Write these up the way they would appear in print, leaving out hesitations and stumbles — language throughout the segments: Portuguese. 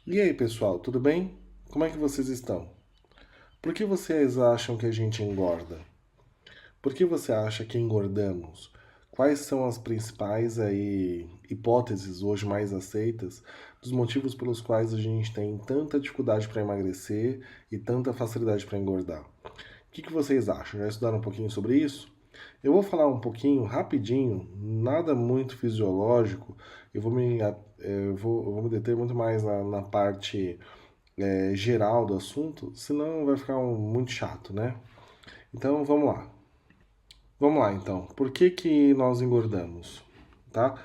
E aí, pessoal, tudo bem? Como é que vocês estão? Por que vocês acham que a gente engorda? Por que você acha que engordamos? Quais são as principais hipóteses hoje mais aceitas dos motivos pelos quais a gente tem tanta dificuldade para emagrecer e tanta facilidade para engordar? O que vocês acham? Já estudaram um pouquinho sobre isso? Eu vou falar um pouquinho, rapidinho, nada muito fisiológico. Eu vou me deter muito mais na parte geral do assunto, senão vai ficar muito chato, né? Então vamos lá. Vamos lá então. Por que que nós engordamos? Tá?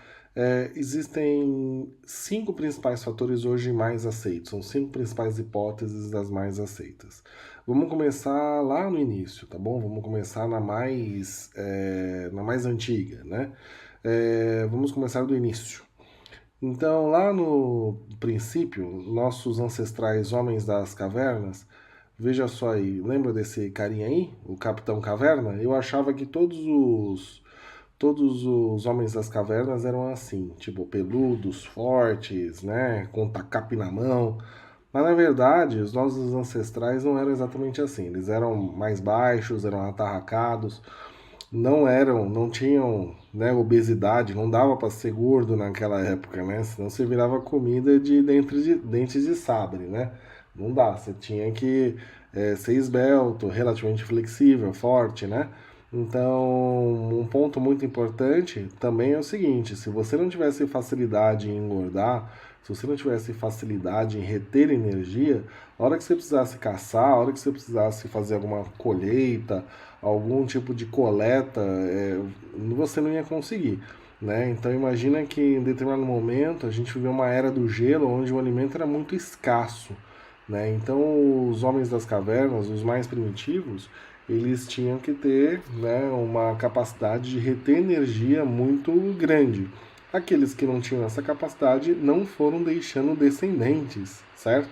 Existem cinco principais fatores hoje mais aceitos. São cinco principais hipóteses das mais aceitas. Vamos começar lá no início, tá bom? Vamos começar na mais antiga, né? Vamos começar do início. Então, lá no princípio, nossos ancestrais homens das cavernas, veja só aí, lembra desse carinha aí, o Capitão Caverna? Eu achava que todos os homens das cavernas eram assim, tipo peludos, fortes, né, com tacape na mão. Mas na verdade, os nossos ancestrais não eram exatamente assim. Eles eram mais baixos, eram atarracados, não tinham, né, obesidade, não dava para ser gordo naquela época, né? Senão você virava comida de dentes de sabre, né? Não dá, você tinha que ser esbelto, relativamente flexível, forte, né? Então, um ponto muito importante também é o seguinte: se você não tivesse facilidade em engordar, se você não tivesse facilidade em reter energia, a hora que você precisasse caçar, a hora que você precisasse fazer alguma colheita, algum tipo de coleta, você não ia conseguir. Né? Então imagina que em determinado momento a gente viveu uma era do gelo onde o alimento era muito escasso. Né? Então os homens das cavernas, os mais primitivos, eles tinham que ter, né, uma capacidade de reter energia muito grande. Aqueles que não tinham essa capacidade não foram deixando descendentes, certo?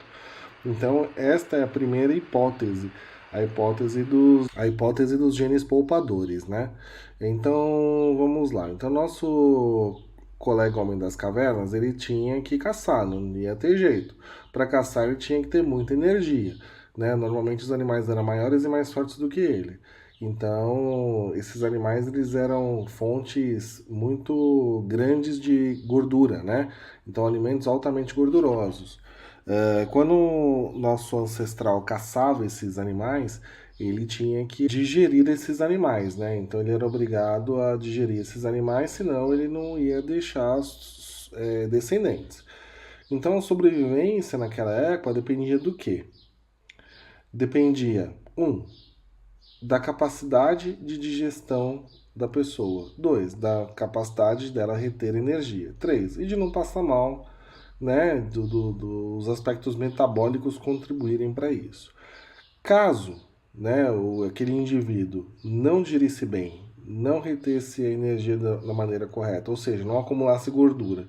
Então, esta é a primeira hipótese, a hipótese dos genes poupadores, né? Então, vamos lá. Então, nosso colega homem das cavernas, ele tinha que caçar, não ia ter jeito. Para caçar, ele tinha que ter muita energia, né? Normalmente os animais eram maiores e mais fortes do que ele. Então, esses animais eles eram fontes muito grandes de gordura, né? Então, alimentos altamente gordurosos. Quando o nosso ancestral caçava esses animais, ele tinha que digerir esses animais, né? Então ele era obrigado a digerir esses animais, senão ele não ia deixar descendentes. Então a sobrevivência naquela época dependia do quê? Dependia, da capacidade de digestão da pessoa. Dois, da capacidade dela reter energia. Três, e de não passar mal, né? Dos aspectos metabólicos contribuírem para isso. Caso, né, aquele indivíduo não digerisse bem, não retesse a energia da maneira correta, ou seja, não acumulasse gordura,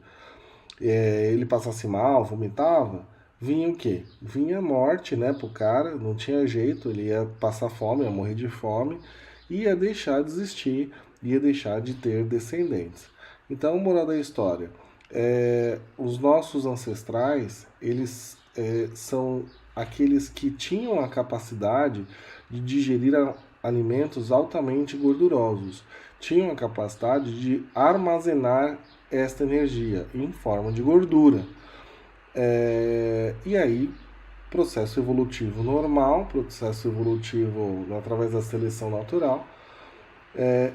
ele passasse mal, vomitava, vinha o quê? Vinha a morte, né, pro cara, não tinha jeito, ele ia passar fome, ia morrer de fome, ia deixar de existir, ia deixar de ter descendentes. Então, moral da história, os nossos ancestrais, eles são aqueles que tinham a capacidade de digerir alimentos altamente gordurosos, tinham a capacidade de armazenar esta energia em forma de gordura. E aí, processo evolutivo normal, processo evolutivo através da seleção natural,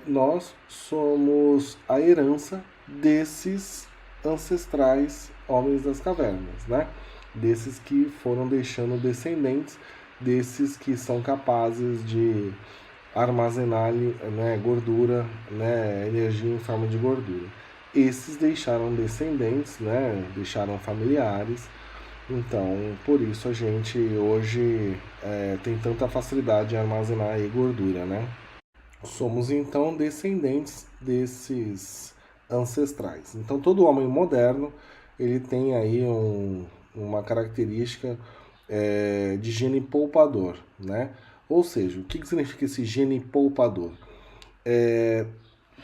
nós somos a herança desses ancestrais homens das cavernas, né? Desses que foram deixando descendentes, desses que são capazes de armazenar, né, gordura, né, energia em forma de gordura. Esses deixaram descendentes, né, deixaram familiares. Então, por isso a gente hoje tem tanta facilidade em armazenar aí gordura, né? Somos então descendentes desses ancestrais. Então, todo homem moderno ele tem aí uma característica de gene poupador, né? Ou seja, o que significa esse gene poupador?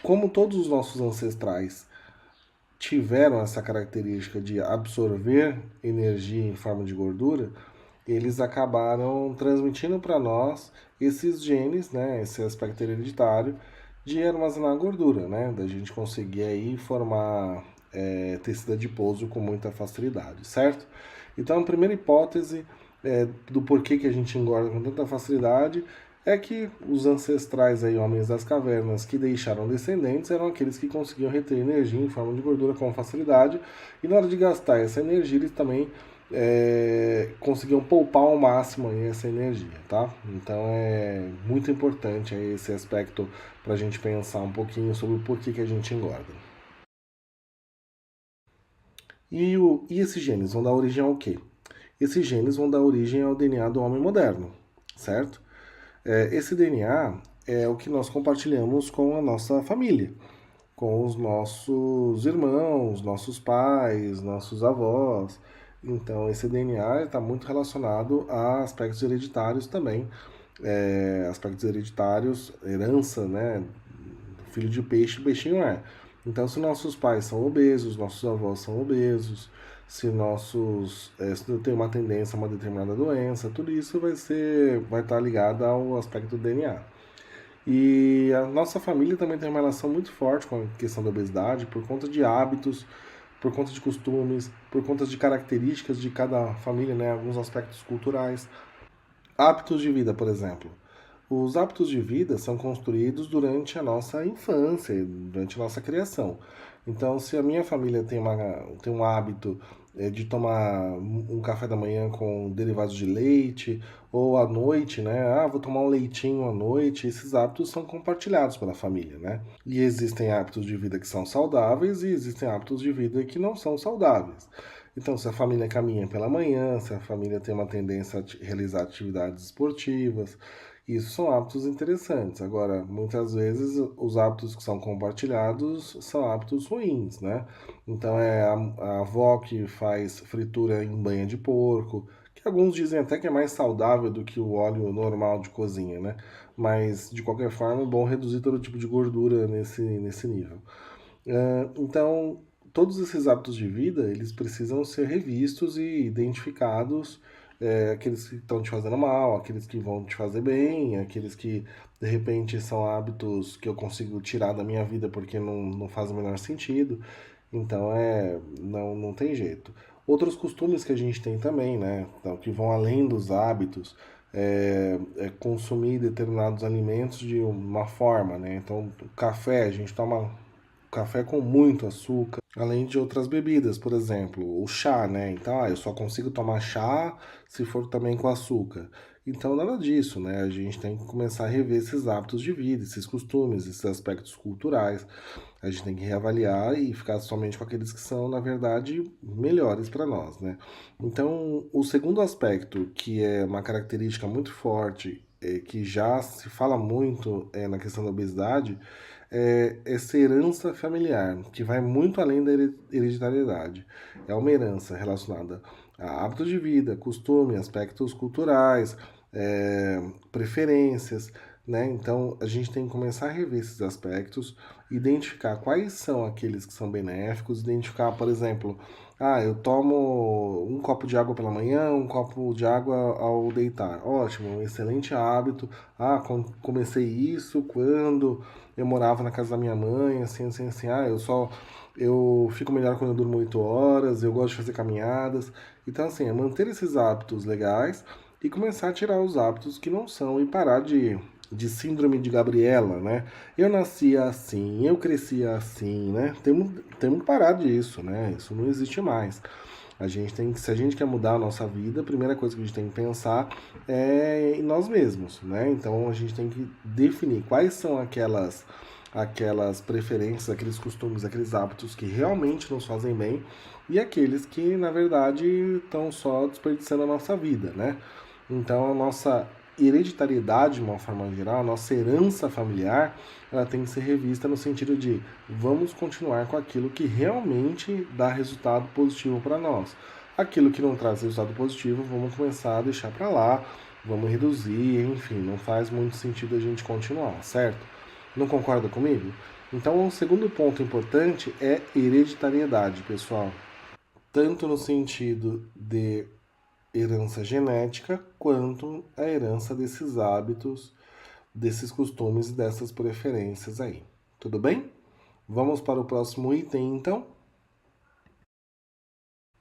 Como todos os nossos ancestrais tiveram essa característica de absorver energia em forma de gordura, eles acabaram transmitindo para nós esses genes, né, esse aspecto hereditário de armazenar gordura, né, da gente conseguir aí formar tecido adiposo com muita facilidade, certo? Então, a primeira hipótese do porquê que a gente engorda com tanta facilidade é que os ancestrais aí, homens das cavernas que deixaram descendentes eram aqueles que conseguiam reter energia em forma de gordura com facilidade e na hora de gastar essa energia eles também conseguiam poupar ao máximo aí essa energia, tá? Então é muito importante aí esse aspecto para a gente pensar um pouquinho sobre o porquê que a gente engorda. E esses genes vão dar origem ao quê? Esses genes vão dar origem ao DNA do homem moderno, certo? Esse DNA é o que nós compartilhamos com a nossa família, com os nossos irmãos, nossos pais, nossos avós. Então, esse DNA está muito relacionado a aspectos hereditários também, aspectos hereditários, herança, né? Filho de peixe, peixinho é. Então, se nossos pais são obesos, nossos avós são obesos, se se tem uma tendência a uma determinada doença, tudo isso vai estar ligado ao aspecto do DNA. E a nossa família também tem uma relação muito forte com a questão da obesidade por conta de hábitos, por conta de costumes, por conta de características de cada família, né? Alguns aspectos culturais. Hábitos de vida, por exemplo. Os hábitos de vida são construídos durante a nossa infância, durante a nossa criação. Então, se a minha família tem um hábito de tomar um café da manhã com derivados de leite, ou à noite, né? Ah, vou tomar um leitinho à noite. Esses hábitos são compartilhados pela família, né? E existem hábitos de vida que são saudáveis e existem hábitos de vida que não são saudáveis. Então, se a família caminha pela manhã, se a família tem uma tendência a realizar atividades esportivas, isso são hábitos interessantes. Agora, muitas vezes os hábitos que são compartilhados são hábitos ruins, né? Então é a avó que faz fritura em banha de porco, que alguns dizem até que é mais saudável do que o óleo normal de cozinha, né? Mas de qualquer forma é bom reduzir todo tipo de gordura nesse nível. Então, todos esses hábitos de vida, eles precisam ser revistos e identificados, aqueles que estão te fazendo mal, aqueles que vão te fazer bem, aqueles que de repente são hábitos que eu consigo tirar da minha vida porque não faz o menor sentido. Então não tem jeito. Outros costumes que a gente tem também, né? Então, que vão além dos hábitos, é consumir determinados alimentos de uma forma, né? Então, o café, a gente toma café com muito açúcar, além de outras bebidas, por exemplo, o chá, né? Então, eu só consigo tomar chá se for também com açúcar. Então, nada disso, né? A gente tem que começar a rever esses hábitos de vida, esses costumes, esses aspectos culturais. A gente tem que reavaliar e ficar somente com aqueles que são, na verdade, melhores para nós, né? Então, o segundo aspecto, que é uma característica muito forte, que já se fala muito na questão da obesidade, essa herança familiar, que vai muito além da hereditariedade. É uma herança relacionada a hábitos de vida, costume, aspectos culturais, preferências, né? Então a gente tem que começar a rever esses aspectos, identificar quais são aqueles que são benéficos, identificar, por exemplo, eu tomo um copo de água pela manhã, um copo de água ao deitar. Ótimo, um excelente hábito. Comecei isso quando eu morava na casa da minha mãe, assim. Eu fico melhor quando eu durmo 8 horas, eu gosto de fazer caminhadas. Então, assim, é manter esses hábitos legais e começar a tirar os hábitos que não são e parar de síndrome de Gabriela, né? Eu nasci assim, eu cresci assim, né? Temos que parar disso, né? Isso não existe mais. Se a gente quer mudar a nossa vida, a primeira coisa que a gente tem que pensar é em nós mesmos, né? Então a gente tem que definir quais são aquelas preferências, aqueles costumes, aqueles hábitos que realmente nos fazem bem e aqueles que, na verdade, estão só desperdiçando a nossa vida, né? Então, a nossa hereditariedade, de uma forma geral, a nossa herança familiar, ela tem que ser revista no sentido de vamos continuar com aquilo que realmente dá resultado positivo para nós. Aquilo que não traz resultado positivo, vamos começar a deixar para lá, vamos reduzir, enfim, não faz muito sentido a gente continuar, certo? Não concorda comigo? Então, o segundo ponto importante é hereditariedade, pessoal. Tanto no sentido de herança genética, quanto a herança desses hábitos, desses costumes e dessas preferências aí. Tudo bem? Vamos para o próximo item, então?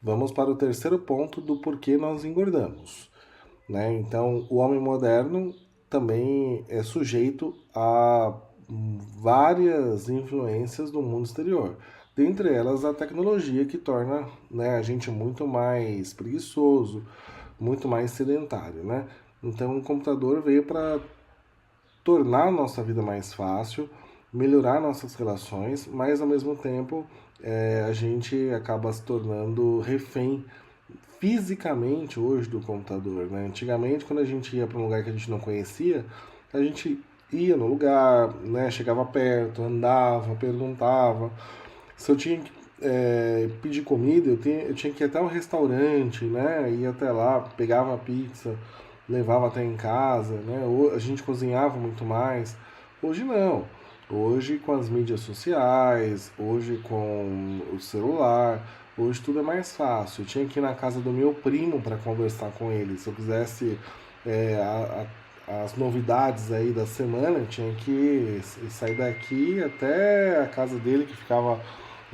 Vamos para o terceiro ponto do porquê nós engordamos. Né? Então, o homem moderno também é sujeito a várias influências do mundo exterior. Dentre elas, a tecnologia que torna, né, a gente muito mais preguiçoso, muito mais sedentário. Né? Então, o computador veio para tornar a nossa vida mais fácil, melhorar nossas relações, mas ao mesmo tempo a gente acaba se tornando refém fisicamente hoje do computador, né? Antigamente, quando a gente ia para um lugar que a gente não conhecia, a gente ia no lugar, né? Chegava perto, andava, perguntava. Se eu tinha que pedir comida, eu tinha que ir até um restaurante, né? Ia até lá, pegava a pizza, levava até em casa, né? A gente cozinhava muito mais. Hoje não. Hoje com as mídias sociais, hoje com o celular, hoje tudo é mais fácil. Eu tinha que ir na casa do meu primo para conversar com ele. Se eu quisesse é, as novidades aí da semana, eu tinha que sair daqui até a casa dele que ficava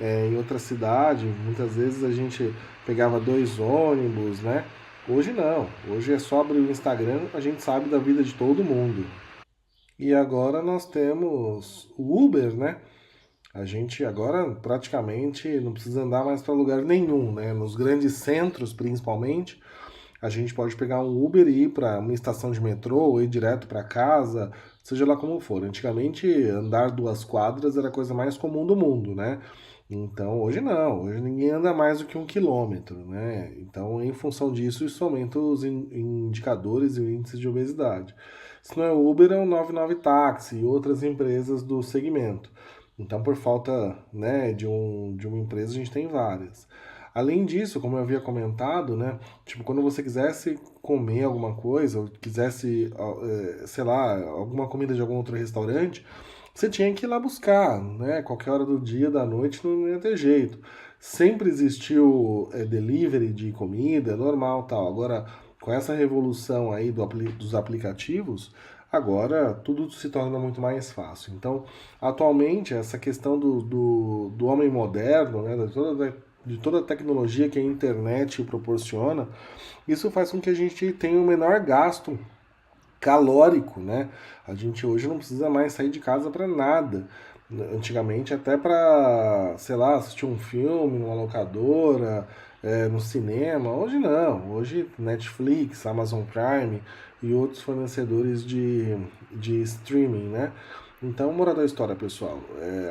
em outra cidade. Muitas vezes a gente pegava 2 ônibus, né? Hoje não. Hoje é só abrir o Instagram, a gente sabe da vida de todo mundo. E agora nós temos o Uber, né? A gente agora praticamente não precisa andar mais para lugar nenhum, né? Nos grandes centros, principalmente, a gente pode pegar um Uber e ir para uma estação de metrô ou ir direto para casa, seja lá como for. Antigamente, andar 2 quadras era a coisa mais comum do mundo, né? Então, hoje não. Hoje ninguém anda mais do que 1 quilômetro, né? Então, em função disso, isso aumenta os indicadores e o índice de obesidade. Se não é o Uber, é o 99 Táxi e outras empresas do segmento. Então, por falta, né, de uma empresa, a gente tem várias. Além disso, como eu havia comentado, né, tipo, quando você quisesse comer alguma coisa, ou quisesse, sei lá, alguma comida de algum outro restaurante, você tinha que ir lá buscar, né? Qualquer hora do dia, da noite, não ia ter jeito. Sempre existiu delivery de comida, normal, tal. Agora, com essa revolução aí dos aplicativos, agora tudo se torna muito mais fácil. Então, atualmente, essa questão do homem moderno, né, de toda a tecnologia que a internet proporciona, isso faz com que a gente tenha o menor gasto calórico, né? A gente hoje não precisa mais sair de casa para nada. Antigamente, até para, sei lá, assistir um filme numa locadora, no cinema. Hoje não. Hoje, Netflix, Amazon Prime e outros fornecedores de streaming, né? Então, moral da história, pessoal,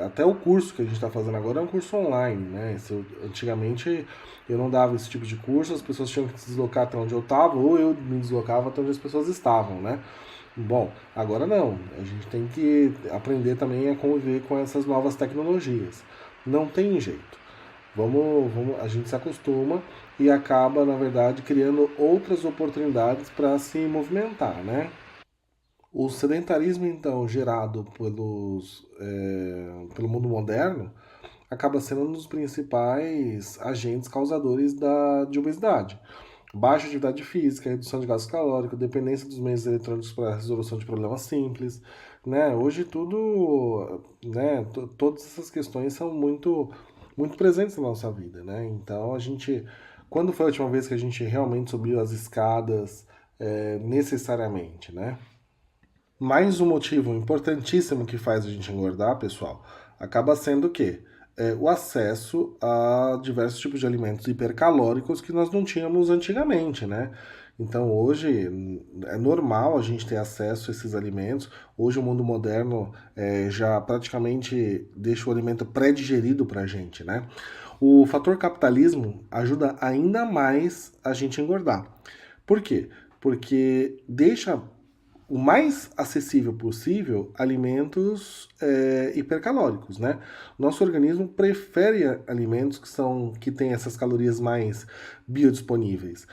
até o curso que a gente está fazendo agora é um curso online, né? Antigamente eu não dava esse tipo de curso, as pessoas tinham que se deslocar até onde eu estava, ou eu me deslocava até onde as pessoas estavam, né? Bom, agora não, a gente tem que aprender também a conviver com essas novas tecnologias. Não tem jeito. A gente se acostuma e acaba, na verdade, criando outras oportunidades para se movimentar, né? O sedentarismo, então, gerado pelo mundo moderno, acaba sendo um dos principais agentes causadores de obesidade. Baixa atividade física, redução de gasto calórico, dependência dos meios eletrônicos para a resolução de problemas simples, né? Hoje tudo, né? Todas essas questões são muito presentes na nossa vida, né? Então quando foi a última vez que a gente realmente subiu as escadas necessariamente, né? Mais um motivo importantíssimo que faz a gente engordar, pessoal, acaba sendo o quê? O acesso a diversos tipos de alimentos hipercalóricos que nós não tínhamos antigamente, né? Então hoje é normal a gente ter acesso a esses alimentos. Hoje o mundo moderno já praticamente deixa o alimento pré-digerido para a gente, né? O fator capitalismo ajuda ainda mais a gente engordar. Por quê? Porque deixa o mais acessível possível alimentos hipercalóricos, né? Nosso organismo prefere alimentos que têm essas calorias mais biodisponíveis.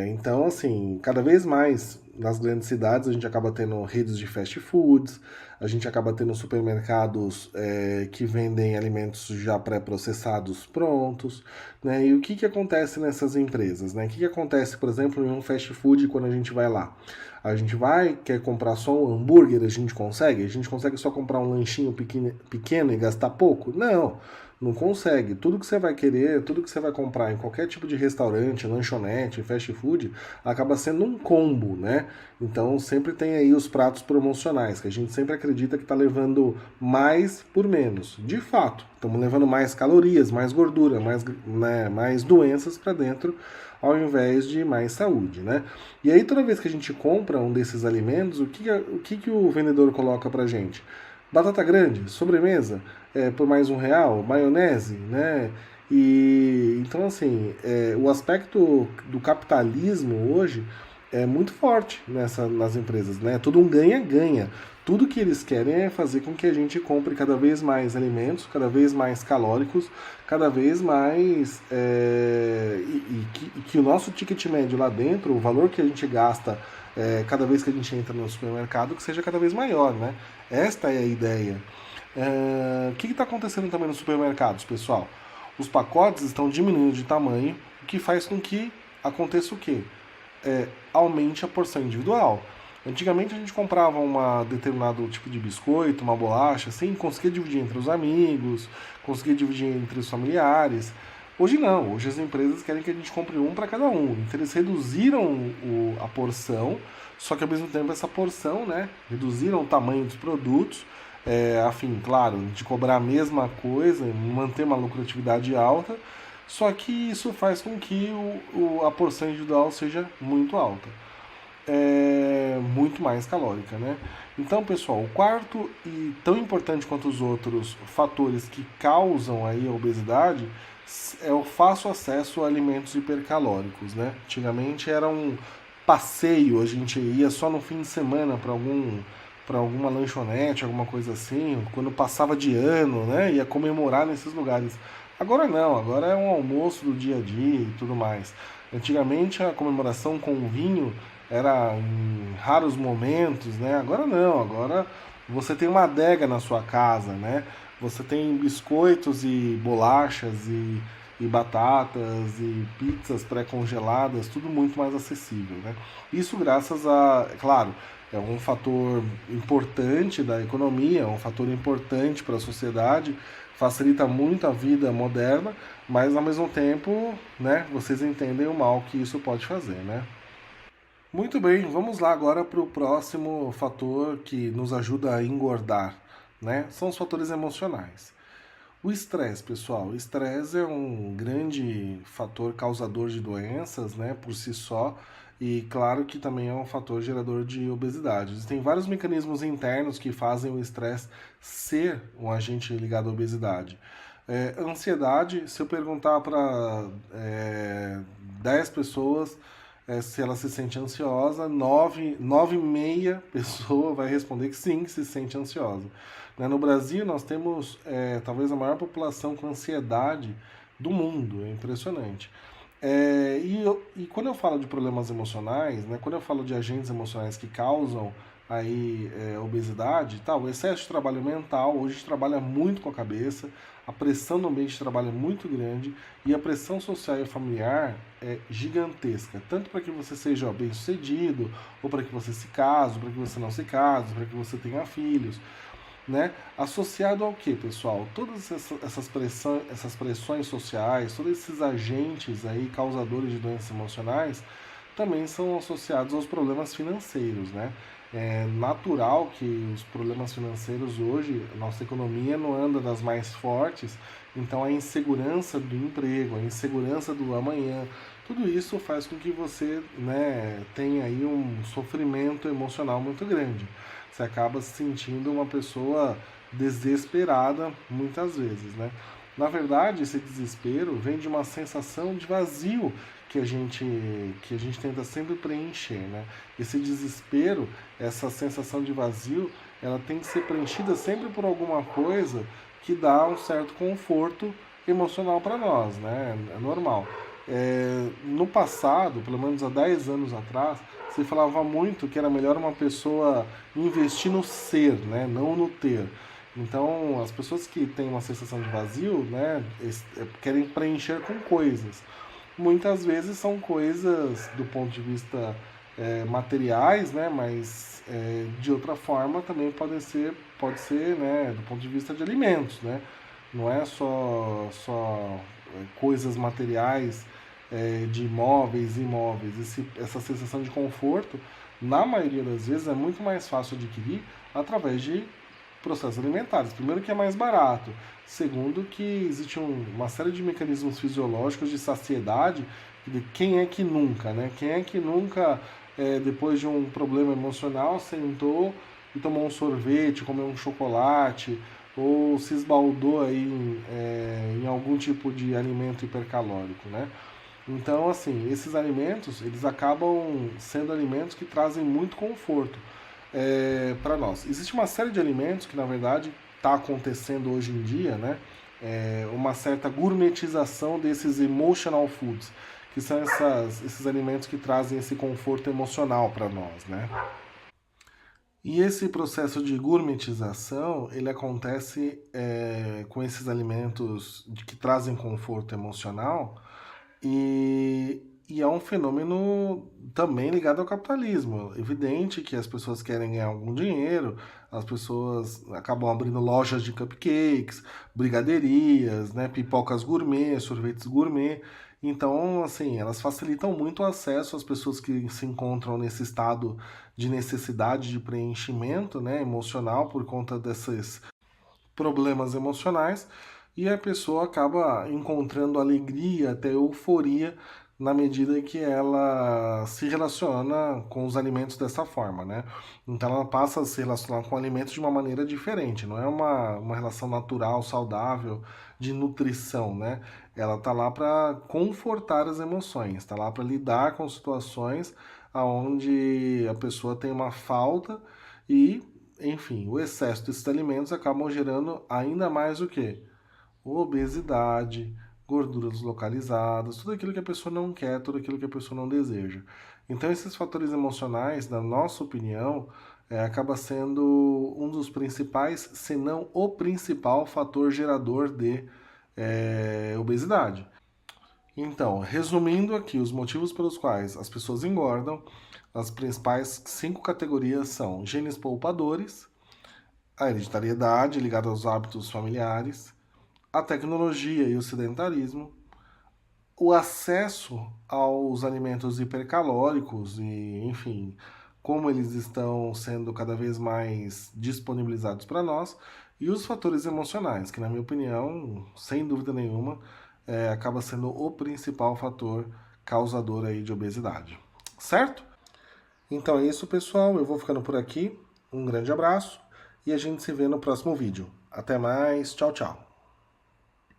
Então, assim, cada vez mais nas grandes cidades a gente acaba tendo redes de fast foods, a gente acaba tendo supermercados que vendem alimentos já pré-processados prontos, né? E o que acontece nessas empresas, né? O que acontece, por exemplo, em um fast food quando a gente vai lá? A gente vai, quer comprar só um hambúrguer, a gente consegue? A gente consegue só comprar um lanchinho pequeno e gastar pouco? Não. Não consegue. Tudo que você vai querer, tudo que você vai comprar em qualquer tipo de restaurante, lanchonete, fast food, acaba sendo um combo, né? Então sempre tem aí os pratos promocionais, que a gente sempre acredita que está levando mais por menos. De fato, estamos levando mais calorias, mais gordura, mais doenças para dentro, ao invés de mais saúde, né? E aí toda vez que a gente compra um desses alimentos, o que o vendedor coloca pra gente? Batata grande, sobremesa, por mais R$ 1, maionese, né? E então assim, o aspecto do capitalismo hoje é muito forte nas empresas, né? Tudo um ganha-ganha. Tudo que eles querem é fazer com que a gente compre cada vez mais alimentos, cada vez mais calóricos, cada vez mais. E que o nosso ticket médio lá dentro, o valor que a gente gasta cada vez que a gente entra no supermercado, que seja cada vez maior, né? Esta é a ideia. O que está acontecendo também nos supermercados, pessoal? Os pacotes estão diminuindo de tamanho, o que faz com que aconteça o quê? Aumente a porção individual. Antigamente a gente comprava um determinado tipo de biscoito, uma bolacha, assim, conseguia dividir entre os amigos, conseguia dividir entre os familiares. Hoje não, hoje as empresas querem que a gente compre um para cada um. Então eles reduziram a porção, só que ao mesmo tempo essa porção, né, reduziram o tamanho dos produtos, a fim, claro, de cobrar a mesma coisa, manter uma lucratividade alta, só que isso faz com que a porção individual seja muito alta, muito mais calórica, né? Então, pessoal, o quarto e tão importante quanto os outros fatores que causam aí a obesidade é o fácil acesso a alimentos hipercalóricos, né? Antigamente era um passeio, a gente ia só no fim de semana para alguma lanchonete, alguma coisa assim, quando passava de ano, né? Ia comemorar nesses lugares. Agora não, agora é um almoço do dia a dia e tudo mais. Antigamente a comemoração com o vinho era em raros momentos, né? Agora não, agora você tem uma adega na sua casa, né? Você tem biscoitos e bolachas e batatas e pizzas pré-congeladas, tudo muito mais acessível, né? Isso graças a, claro, é um fator importante da economia, é um fator importante para a sociedade, facilita muito a vida moderna, mas ao mesmo tempo, né, vocês entendem o mal que isso pode fazer, né? Muito bem, vamos lá agora para o próximo fator que nos ajuda a engordar, né? São os fatores emocionais. O estresse, pessoal, o estresse é um grande fator causador de doenças, né, por si só, e claro que também é um fator gerador de obesidade. Existem vários mecanismos internos que fazem o estresse ser um agente ligado à obesidade. Ansiedade, se eu perguntar para 10 pessoas se ela se sente ansiosa, nove e meia pessoa vai responder que sim, que se sente ansiosa. Né? No Brasil, nós temos talvez a maior população com ansiedade do mundo, é impressionante. E quando eu falo de problemas emocionais, né, quando eu falo de agentes emocionais que causam aí obesidade, tal, o excesso de trabalho mental, hoje a gente trabalha muito com a cabeça, a pressão no ambiente de trabalho é muito grande e a pressão social e familiar é gigantesca, tanto para que você seja bem sucedido, ou para que você se case, para que você não se case, para que você tenha filhos, né? Associado ao que, pessoal? Todas essas pressões sociais, todos esses agentes aí causadores de doenças emocionais também são associados aos problemas financeiros, né? É natural que os problemas financeiros hoje, a nossa economia não anda das mais fortes, então a insegurança do emprego, a insegurança do amanhã, tudo isso faz com que você, né, tenha aí um sofrimento emocional muito grande. Você acaba se sentindo uma pessoa desesperada muitas vezes, né? Na verdade, esse desespero vem de uma sensação de vazio que a gente tenta sempre preencher, né? Esse desespero, essa sensação de vazio, ela tem que ser preenchida sempre por alguma coisa que dá um certo conforto emocional para nós, né? É normal. No passado, pelo menos há 10 anos atrás, se falava muito que era melhor uma pessoa investir no ser, né, não no ter. Então, as pessoas que têm uma sensação de vazio, né, querem preencher com coisas. Muitas vezes são coisas do ponto de vista materiais, né, mas de outra forma também pode ser, né, do ponto de vista de alimentos, né. Não é só coisas materiais de imóveis e imóveis. Essa sensação de conforto, na maioria das vezes, é muito mais fácil de adquirir através de processos alimentares. Primeiro que é mais barato. Segundo que existe uma série de mecanismos fisiológicos de saciedade de quem é que nunca, né? Quem é que nunca, depois de um problema emocional, sentou e tomou um sorvete, comeu um chocolate, ou se esbaldou aí em algum tipo de alimento hipercalórico, né? Então, assim, esses alimentos, eles acabam sendo alimentos que trazem muito conforto para nós. Existe uma série de alimentos que, na verdade, está acontecendo hoje em dia, né? Uma certa gourmetização desses emotional foods, que são esses alimentos que trazem esse conforto emocional para nós, né? E esse processo de gourmetização, ele acontece com esses alimentos que trazem conforto emocional e é um fenômeno também ligado ao capitalismo. Evidente que as pessoas querem ganhar algum dinheiro, as pessoas acabam abrindo lojas de cupcakes, brigaderias, né, pipocas gourmet, sorvetes gourmet. Então, assim, elas facilitam muito o acesso às pessoas que se encontram nesse estado de necessidade de preenchimento, né, emocional por conta desses problemas emocionais e a pessoa acaba encontrando alegria, até euforia, na medida que ela se relaciona com os alimentos dessa forma, né? Então ela passa a se relacionar com alimentos de uma maneira diferente, não é uma relação natural, saudável, de nutrição, né? Ela tá lá para confortar as emoções, tá lá para lidar com situações aonde a pessoa tem uma falta e enfim, o excesso desses alimentos acabam gerando ainda mais o quê? Obesidade, gorduras localizadas, tudo aquilo que a pessoa não quer, tudo aquilo que a pessoa não deseja. Então, esses fatores emocionais, na nossa opinião, acaba sendo um dos principais, se não o principal fator gerador de obesidade. Então, resumindo aqui os motivos pelos quais as pessoas engordam, as principais 5 categorias são genes poupadores, a hereditariedade ligada aos hábitos familiares, a tecnologia e o sedentarismo, o acesso aos alimentos hipercalóricos e, enfim, como eles estão sendo cada vez mais disponibilizados para nós, e os fatores emocionais, que, na minha opinião, sem dúvida nenhuma, acaba sendo o principal fator causador aí de obesidade. Certo? Então é isso, pessoal. Eu vou ficando por aqui. Um grande abraço e a gente se vê no próximo vídeo. Até mais. Tchau, tchau.